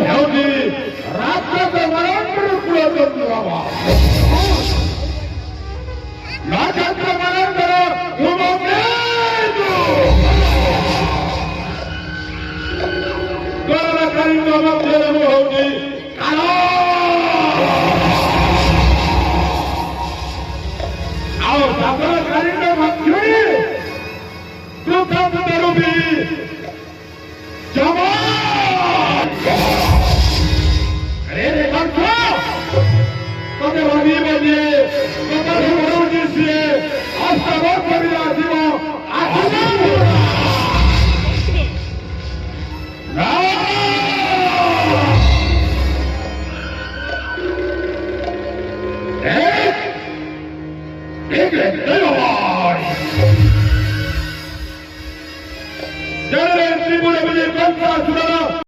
ହେଉଛି ରାକ୍ଷସମାନଙ୍କର କୁଳଚନ୍ଦ୍ରମ। ନକ୍ଷତ୍ରମାନଙ୍କର ଧୂମକେତୁ। ଗଣନାକାରୀଙ୍କ ମଧ୍ୟରେ ମୁଁ ହେଉଛି କାଳ। ଆଉ ସାଧନକାରୀଙ୍କ ମଧ୍ୟରେ ଦୁଃଖରୁ ବି ତତେ ଭାବିବ ଯେ ତତେ ଭରଉଛି ସିଏ ଅସ୍ତବ କରି ଆସିବ। ত্রিপুরা বিজয় কংসা